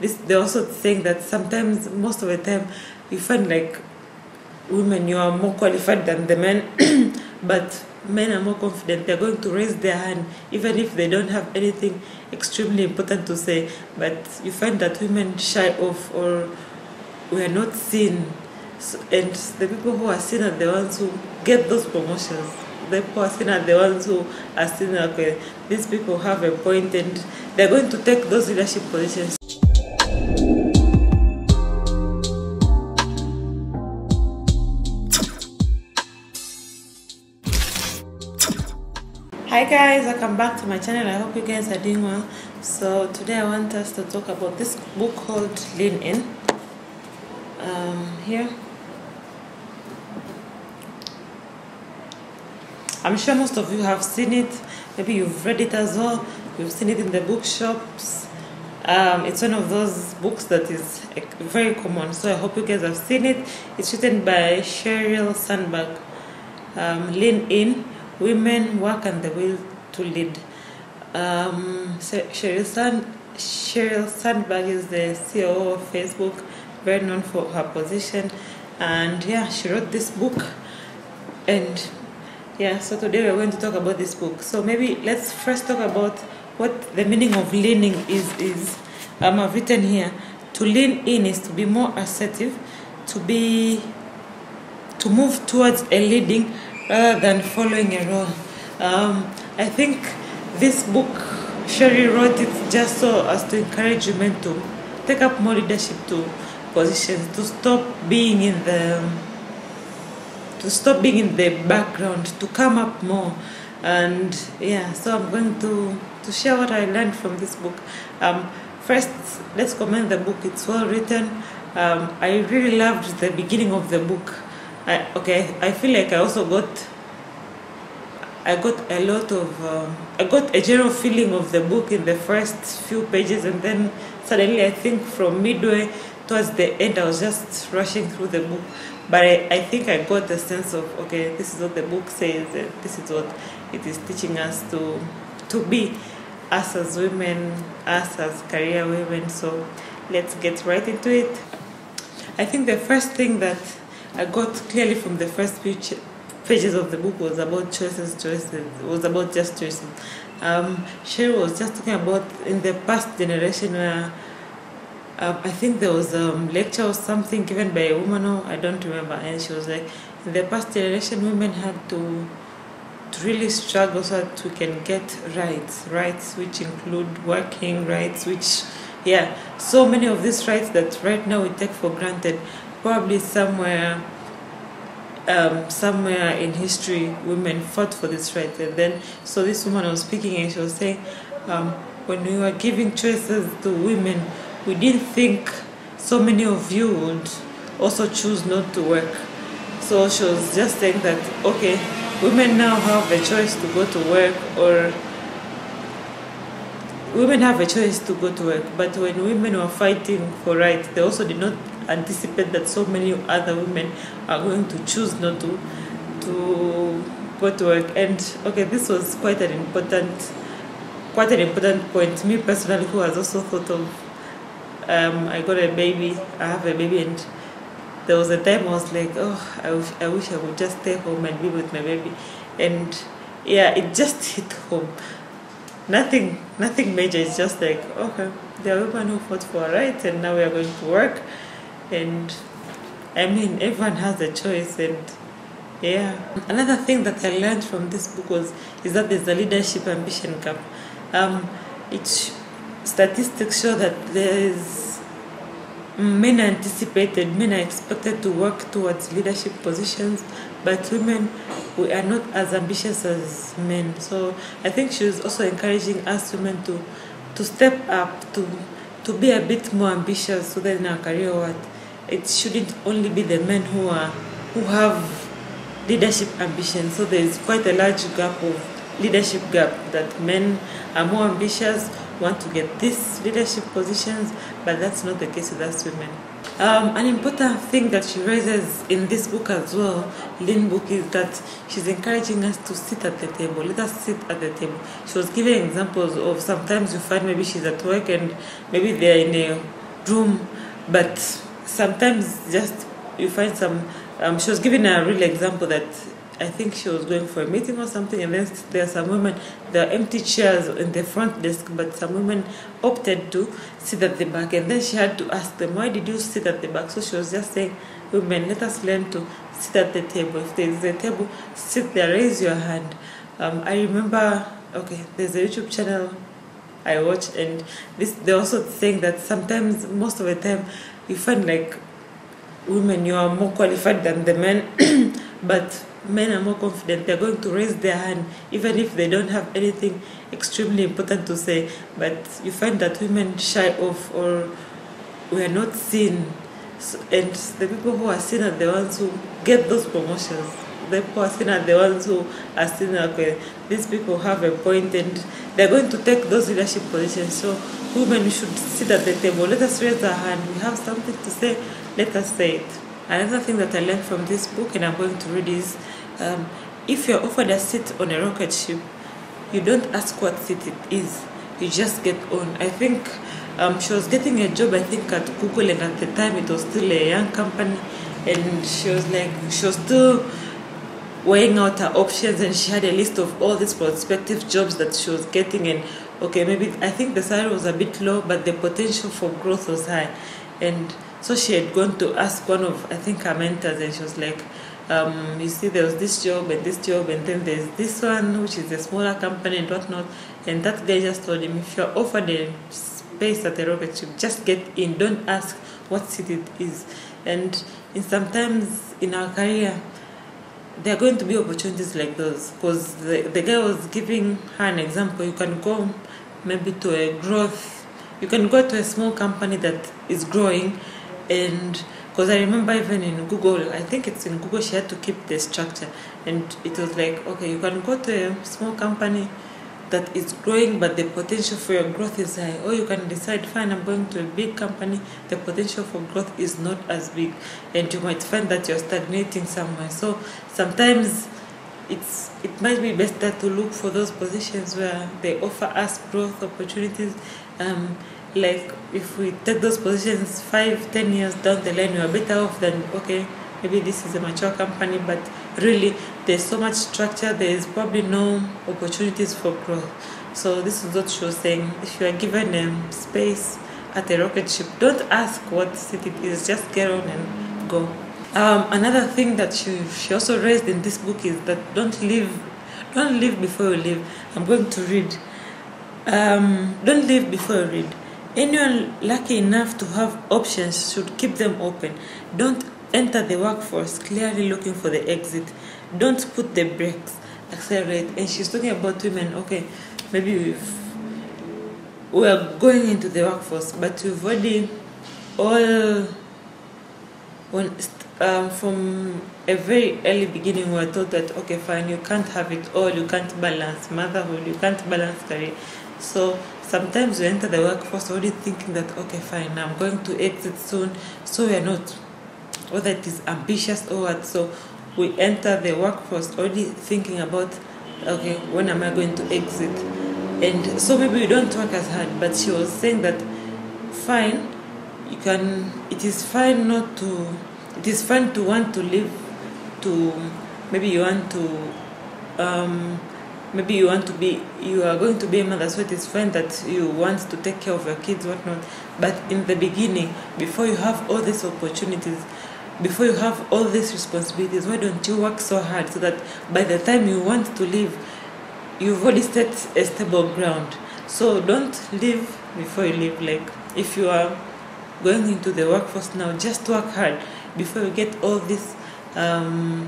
they're also saying that sometimes, most of the time, you find like women, you are more qualified than the men, but men are more confident. They're going to raise their hand even if they don't have anything extremely important to say. But you find that women shy off, or we are not seen. So, and the people who are seen are the ones who get those promotions. The people who are seen are the ones who are seen, okay, these people have a point and they're going to take those leadership positions. Hi guys, welcome back to my channel. I hope you guys are doing well. So today I want us to talk about this book called Lean In. Here, I'm sure most of you have seen it. Maybe you've read it as well. You've seen it in the bookshops. It's one of those books that is very common. So I hope you guys have seen it. It's written by SHERYL SANDBERG. Lean In, Women, Work and the Will to Lead. SHERYL SANDBERG is the CEO of Facebook, very known for her position, and yeah, she wrote this book. And yeah, so today we're going to talk about this book. So maybe let's first talk about what the meaning of leaning is. I've written here, to lean in is to be more assertive, to move towards a leading rather than following a role. I think this book, Sherry wrote it just so as to encourage women to take up more leadership positions, to stop being in the background, to come up more. And yeah, so I'm going to share what I learned from this book. First, let's commend the book. It's well written. I really loved the beginning of the book. I feel like I also got I got a general feeling of the book in the first few pages, and then suddenly I think from midway towards the end I was just rushing through the book. But I think I got the sense of, okay, this is what the book says, and this is what it is teaching us to be, us as women, us as career women. So let's get right into it. I think the first thing that I got clearly from the first few pages of the book was about choices. It was about just choices. Sherry was just talking about in the past generation where I think there was a lecture or something given by a woman, or I don't remember, and she was like, in the past generation women had to really struggle so that we can get rights which include working rights, which, yeah, so many of these rights that right now we take for granted. Probably somewhere in history women fought for this right. And then so this woman was speaking and she was saying, when we were giving choices to women, we didn't think so many of you would also choose not to work. So she was just saying that, okay, women now have a choice to go to work, or women have a choice to go to work. But when women were fighting for rights, they also did not anticipate that so many other women are going to choose not to go to work. And okay, this was quite an important point to me personally, who has also thought of I got a baby, I have a baby, and there was a time I was like, oh, I wish I would just stay home and be with my baby. And yeah, it just hit home. Nothing major. It's just like, okay, there are women who fought for a right, and now we are going to work. And I mean, everyone has a choice. And yeah, another thing that I learned from this book is that there's a leadership ambition gap. Statistics show that men are expected to work towards leadership positions, but women, we are not as ambitious as men. So I think she was also encouraging us women to step up, to be a bit more ambitious, so that in our career it shouldn't only be the men who have leadership ambition. So there is quite a large leadership gap, that men are more ambitious, want to get these leadership positions, but that's not the case with us women. An important thing that she raises in this book as well, Lean book, is that she's encouraging us to sit at the table. Let us sit at the table. She was giving examples of sometimes you find maybe she's at work and maybe they're in a room, but sometimes just you find some. She was giving a real example that I think she was going for a meeting or something, and then there are some women, there are empty chairs in the front desk, but some women opted to sit at the back, and then she had to ask them, why did you sit at the back? So she was just saying, women, let us learn to sit at the table. If there is a table, sit there, raise your hand. I remember, okay, there's a YouTube channel I watch, and they're also saying that sometimes, most of the time, you find like women, you are more qualified than the men, but men are more confident. They're going to raise their hand even if they don't have anything extremely important to say. But you find that women shy off, or we are not seen. So, and the people who are seen are the ones who get those promotions. The people who are seen are the ones who are seen, okay, these people have a point and they're going to take those leadership positions. So women should sit at the table. Let us raise our hand. We have something to say. Let us say it. Another thing that I learned from this book, and I'm going to read, is if you're offered a seat on a rocket ship, you don't ask what seat it is. You just get on. I think she was getting a job, I think, at Google, and at the time it was still a young company, and she was still weighing out her options, and she had a list of all these prospective jobs that she was getting, and okay, maybe I think the salary was a bit low, but the potential for growth was high. And so she had gone to ask one of, I think, her mentors, and she was like, you see, there was this job, and then there's this one, which is a smaller company and whatnot. And that guy just told him, if you're offered a space at the rocket ship, just get in. Don't ask what seat it is. And sometimes in our career, there are going to be opportunities like those, because the guy was giving her an example. You can go maybe to a growth, you can go to a small company that is growing, and because I remember even in Google, I think it's in Google, she had to keep the structure, and it was like, okay, you can go to a small company that is growing, but the potential for your growth is high. Or you can decide, fine, I'm going to a big company, the potential for growth is not as big, and you might find that you're stagnating somewhere. So sometimes it might be better to look for those positions where they offer us growth opportunities. Like if we take those positions 5-10 years down the line, we are better off than, okay, maybe this is a mature company, but really there's so much structure, there is probably no opportunities for growth. So this is what she was saying. If you are given a space at a rocket ship, don't ask what seat it is, just get on and go. Another thing that she also raised in this book is that don't leave before you leave. I'm going to read. Don't leave before you read. Anyone lucky enough to have options should keep them open. Don't enter the workforce clearly looking for the exit. Don't put the brakes, accelerate. And she's talking about women. Okay, maybe we are going into the workforce, but we've already from a very early beginning, we were told that, okay, fine, you can't have it all, you can't balance motherhood, you can't balance career. So sometimes we enter the workforce already thinking that, okay, fine, I'm going to exit soon. So we are not, whether it is ambitious or what. So we enter the workforce already thinking about, okay, when am I going to exit? And so maybe we don't work as hard. But she was saying that, fine, you can, it is fine not to, it is fine to want to live, to, maybe you want to, maybe you want to be, you are going to be a mother, so it is fine that you want to take care of your kids, whatnot. But in the beginning, before you have all these opportunities, before you have all these responsibilities, why don't you work so hard so that by the time you want to leave, you've already set a stable ground. So don't leave before you leave. Like if you are going into the workforce now, just work hard before you get all these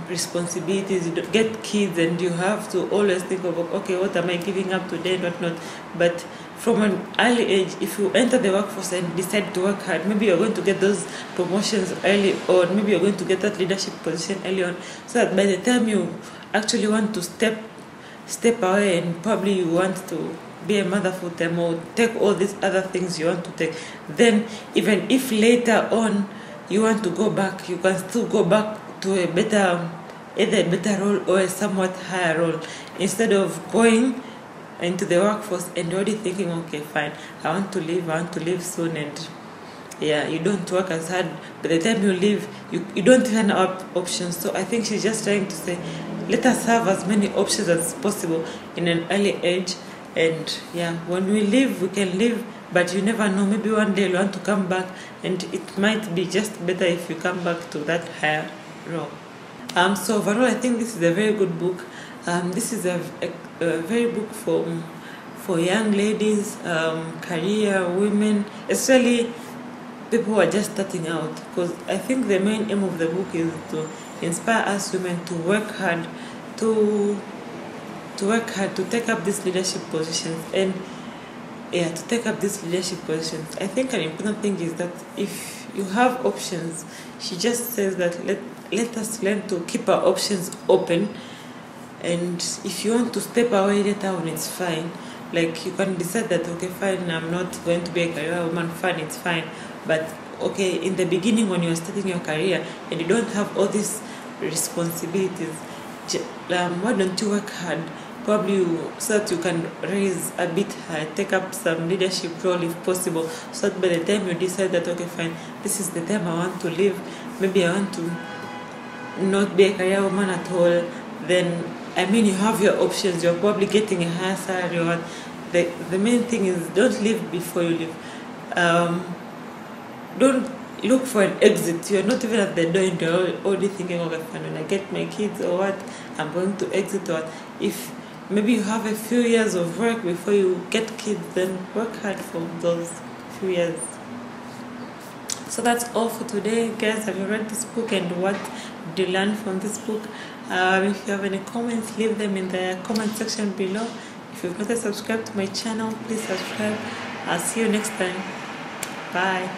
responsibilities. You get kids and you have to always think of, okay, what am I giving up today and whatnot. But from an early age, if you enter the workforce and decide to work hard, maybe you're going to get those promotions early on, maybe you're going to get that leadership position early on, so that by the time you actually want to step away and probably you want to be a mother full time or take all these other things you want to take, then even if later on you want to go back, you can still go back to a better, either a better role or a somewhat higher role, instead of going into the workforce and already thinking, okay, fine, I want to leave soon, and yeah, you don't work as hard. By the time you leave, you don't even have options. So I think she's just trying to say, let us have as many options as possible in an early age. And yeah, when we leave, we can leave, but you never know. Maybe one day you'll want to come back, and it might be just better if you come back to that higher role. So overall, I think this is a very good book. This is a very book for young ladies, career women, especially people who are just starting out, because I think the main aim of the book is to inspire us women to work hard, to take up these leadership positions. And yeah, to take up these leadership positions, I think an important thing is that if you have options, she just says that let us learn to keep our options open. And if you want to step away later on, it's fine. Like, you can decide that, okay, fine, I'm not going to be a career woman, fine, it's fine. But okay, in the beginning, when you're starting your career and you don't have all these responsibilities, why don't you work hard, probably so that you can raise a bit higher, take up some leadership role if possible, so that by the time you decide that, okay, fine, this is the time I want to leave, maybe I want to not be a career woman at all, then I mean, you have your options. You're probably getting a higher salary. Or the main thing is, don't leave before you leave. Don't look for an exit. You're not even at the door and you're already thinking, okay, fine, when I get my kids or what, I'm going to exit. Or if maybe you have a few years of work before you get kids, then work hard for those few years. So that's all for today, guys. Have you read this book, and what did you learn from this book? If you have any comments, leave them in the comment section below. If you've not subscribed to my channel, please subscribe. I'll see you next time. Bye.